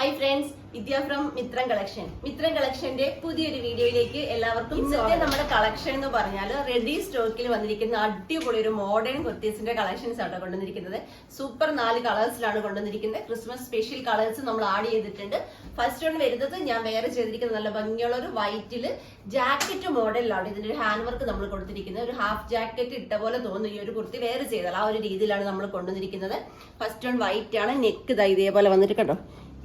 Hi friends, Vidya from Mithram collection. Mithram കളക്ഷന്റെ പുതിയൊരു വീഡിയോയിലേക്ക് എല്ലാവർക്കും ഇന്നത്തെ നമ്മുടെ കളക്ഷൻ എന്ന് പറഞ്ഞാൽ റെഡി സ്റ്റോക്കിൽ വന്നിരിക്കുന്ന അടിപൊളി ഒരു മോഡേൺ കുർത്തീസിന്റെ കളക്ഷൻസ് ആണ് കൊണ്ടുവന്നിരിക്കുന്നത്. സൂപ്പർ 4 കളേഴ്സിലാണ് കൊണ്ടുവന്നിരിക്കുന്നത്. ക്രിസ്മസ് സ്പെഷ്യൽ കളേഴ്സ് നമ്മൾ ആഡ് ചെയ്തിട്ടുണ്ട്. ഫസ്റ്റ് വൺ വരുന്നത് ഞാൻ വേറെ ചെയ്തിരിക്കുന്നത് നല്ല ഭംഗിയുള്ള ഒരു വൈറ്റില് ജാക്കറ്റ് മോഡലിലാണ്. ഇതിന്റെ ഒരു ഹാൻഡ് വർക്ക് നമ്മൾ കൊടുത്തിരിക്കുന്നത്. ഒരു ഹാഫ് ജാക്കറ്റ് ഇട്ട പോലെ തോന്നുന്നു ഈ ഒരു കുർത്തി വേറെ ചെയ്താൽ ആ ഒരു രീതിയിലാണ് നമ്മൾ കൊണ്ടുവന്നിരിക്കുന്നത്. ഫസ്റ്റ് വൺ വൈറ്റ് ആണ്. നെക്ക് ഇതാ ഇതേപോലെ വന്നിട്ട് കണ്ടോ,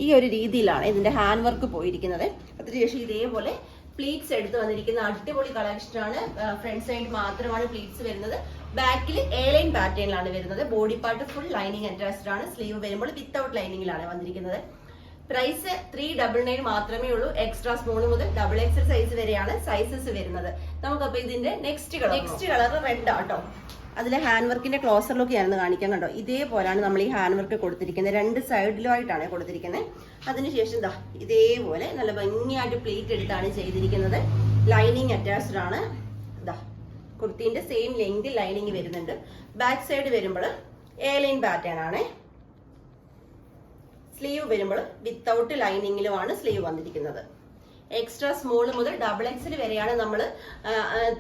ഈ ഒരു രീതിയിലാണ് ഇതിന്റെ ഹാൻഡ് വർക്ക് പോയിരിക്കുന്നത്. അതിനുശേഷം ഇതേപോലെ പ്ലീറ്റ്സ് എടുത്ത് വന്നിരിക്കുന്ന അടിപൊളി കളക്ഷൻ ആണ്. ഫ്രണ്ട് സൈഡ് മാത്രമാണ് പ്ലീറ്റ്സ് വരുന്നത്. ബാക്കിൽ എ ലൈൻ പാറ്റേണിലാണ് വരുന്നത്. Body part full lining attached ആണ്. സ്ലീവ് വരുമ്പോൾ വിത്തൗട്ട് ലൈനിങ്ങിലാണ് വന്നിരിക്കുന്നത്. പ്രൈസ് 399 മാത്രമേ ഉള്ളൂ. എക്സ്ട്രാ സ്മോൾ മുതൽ XXL സൈസ് വരെയാണ് സൈസസ് വരുന്നത്. നമുക്കപ്പോ ഇതിന്റെ നെക്സ്റ്റ് കളർ റെഡ് ആട്ടോ. അതിലെ ഹാൻഡ് വർക്കിന്റെ ക്ലോസർ ലുക്ക് ഞാനൊന്ന് കാണിക്കാൻ. കണ്ടോ, ഇതേപോലെയാണ് നമ്മൾ ഈ ഹാൻഡ് വർക്ക് കൊടുത്തിരിക്കുന്നത്. 2 സൈഡിലുമായിട്ടാണ് കൊടുത്തിരിക്കുന്നത്. അതിനുശേഷം ഇതാ ഇതേപോലെ നല്ല ഭംഗിയായിട്ട് പ്ലേറ്റ് എടുത്താണ് ചെയ്തിരിക്കുന്നത്. ലൈനിങ് അറ്റാച്ച്ഡ് ആണ്. ഇതാ കുർത്തിന്റെ സെയിം ലെങ്ത് ലൈനിങ് വരുന്നുണ്ട്. ബാക്ക് സൈഡ് വരുമ്പോൾ എ ലൈൻ പാറ്റേൺ ആണ്. സ്ലീവ് വരുമ്പോൾ വിത്തൗട്ട് ലൈനിങ്ങിലുമാണ് സ്ലീവ് വന്നിരിക്കുന്നത്. എക്സ്ട്രാ സ്മോൾ മുതൽ XXL വരെയാണ് നമ്മൾ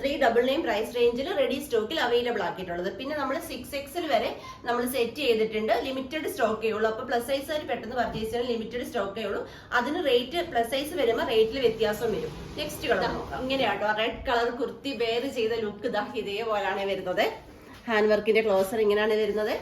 399 പ്രൈസ് റേഞ്ചിൽ റെഡി സ്റ്റോക്കിൽ അവൈലബിൾ ആക്കിയിട്ടുള്ളത്. പിന്നെ നമ്മൾ 6XL വരെ നമ്മൾ സെറ്റ് ചെയ്തിട്ടുണ്ട്. ലിമിറ്റഡ് സ്റ്റോക്കേ ഉള്ളൂ. അപ്പോൾ പ്ലസ് സൈസ് പെട്ടെന്ന് പർച്ചേസ് ചെയ്യാൻ ലിമിറ്റഡ് സ്റ്റോക്കേ ഉള്ളൂ. അതിന് റേറ്റ് പ്ലസ് സൈസ് വരുമ്പോൾ റേറ്റിൽ വ്യത്യാസം വരും. നെക്സ്റ്റ് കളർ ഇങ്ങനെയാട്ടോ. റെഡ് കളർ കുർത്തി വെയർ ചെയ്ത ലുക്ക് ഇതാ ഇതേപോലാണ് വരുന്നത്. ഹാൻഡ് വർക്കിന്റെ ക്ലോസർ ഇങ്ങനെയാണ് വരുന്നത്.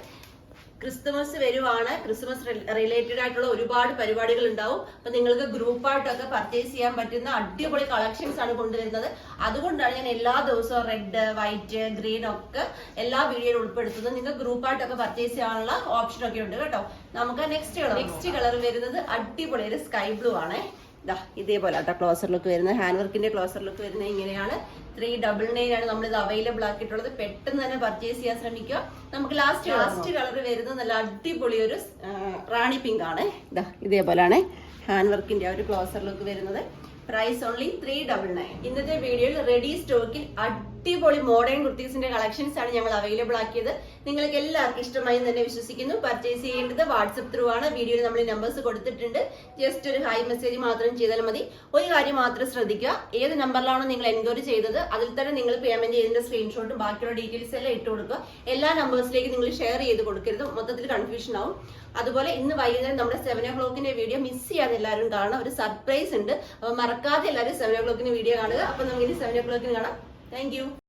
ക്രിസ്മസ് വരുവാണ്. ക്രിസ്മസ് റിലേറ്റഡ് ആയിട്ടുള്ള ഒരുപാട് പരിപാടികൾ ഉണ്ടാവും. അപ്പൊ നിങ്ങൾക്ക് ഗ്രൂപ്പായിട്ടൊക്കെ പർച്ചേസ് ചെയ്യാൻ പറ്റുന്ന അടിപൊളി കളക്ഷൻസ് ആണ് കൊണ്ടുവരുന്നത്. അതുകൊണ്ടാണ് ഞാൻ എല്ലാ ദിവസവും റെഡ്, വൈറ്റ്, ഗ്രീൻ ഒക്കെ എല്ലാ വീഡിയോയിലും ഉൾപ്പെടുത്തുന്നത്. നിങ്ങൾക്ക് ഗ്രൂപ്പായിട്ടൊക്കെ പർച്ചേസ് ചെയ്യാനുള്ള ഓപ്ഷൻ ഒക്കെ ഉണ്ട് കേട്ടോ. നമുക്ക് നെക്സ്റ്റ് കളർ വരുന്നത് അടിപൊളി ഒരു സ്കൈ ബ്ലൂ ആണ്. ഇതാ ഇതേപോലെ ആട്ടോ ക്ലോസർ ലുക്ക് വരുന്നത്. ഹാൻഡ് വർക്കിന്റെ ക്ലോസർ ലുക്ക് വരുന്നത് ഇങ്ങനെയാണ്. 399 ആണ് നമ്മൾ ഇത് അവൈലബിൾ ആക്കിയിട്ടുള്ളത്. പെട്ടെന്ന് തന്നെ പർച്ചേസ് ചെയ്യാൻ ശ്രമിക്കുക. നമുക്ക് ലാസ്റ്റ് കളർ വരുന്നത് നല്ല അടിപൊളി ഒരു റാണി പിങ്ക് ആണ്. ഇതാ ഇതേപോലെയാണ് ഹാൻഡ് വർക്കിന്റെ ഒരു ക്ലോസർ ലുക്ക് വരുന്നത്. Price only 399. ഇന്നത്തെ വീഡിയോയിൽ റെഡി സ്റ്റോക്കിൽ അടിപൊളി മോഡേൺ കുർത്തീസിന്റെ കളക്ഷൻസ് ആണ് ഞങ്ങൾ അവൈലബിൾ ആക്കിയത്. നിങ്ങൾക്ക് എല്ലാവർക്കും ഇഷ്ടമായി തന്നെ വിശ്വസിക്കുന്നു. പർച്ചേസ് ചെയ്യേണ്ടത് വാട്സ്ആപ്പ് ത്രൂ ആണ്. വീഡിയോയിൽ നമ്മൾ നമ്പേഴ്സ് കൊടുത്തിട്ടുണ്ട്. ജസ്റ്റ് ഒരു ഹായ് മെസ്സേജ് മാത്രം ചെയ്താൽ മതി. ഒരു കാര്യം മാത്രം ശ്രദ്ധിക്കുക, ഏത് നമ്പറിലാണോ നിങ്ങൾ എൻക്വയറി ചെയ്തത് അതിൽ തന്നെ നിങ്ങൾ പേയ്മെന്റ് ചെയ്തതിന്റെ സ്ക്രീൻഷോട്ടും ബാക്കിയുള്ള ഡീറ്റെയിൽസ് എല്ലാം ഇട്ട് കൊടുക്കുക. എല്ലാ നമ്പേഴ്സിലേക്ക് നിങ്ങൾ ഷെയർ ചെയ്ത് കൊടുക്കരുത്, മൊത്തത്തിൽ കൺഫ്യൂഷൻ ആവും. അതുപോലെ ഇന്ന് വൈകുന്നേരം നമ്മുടെ 7 o'clock വീഡിയോ മിസ് ചെയ്യാതെ എല്ലാവരും കാണാം. ഒരു സർപ്രൈസ് ഉണ്ട്. അപ്പൊ മറക്കാതെ എല്ലാവരും 7 o'clock വീഡിയോ കാണുക. അപ്പൊ നമുക്ക് ഇനി 7 o'clock കാണാം. Thank you.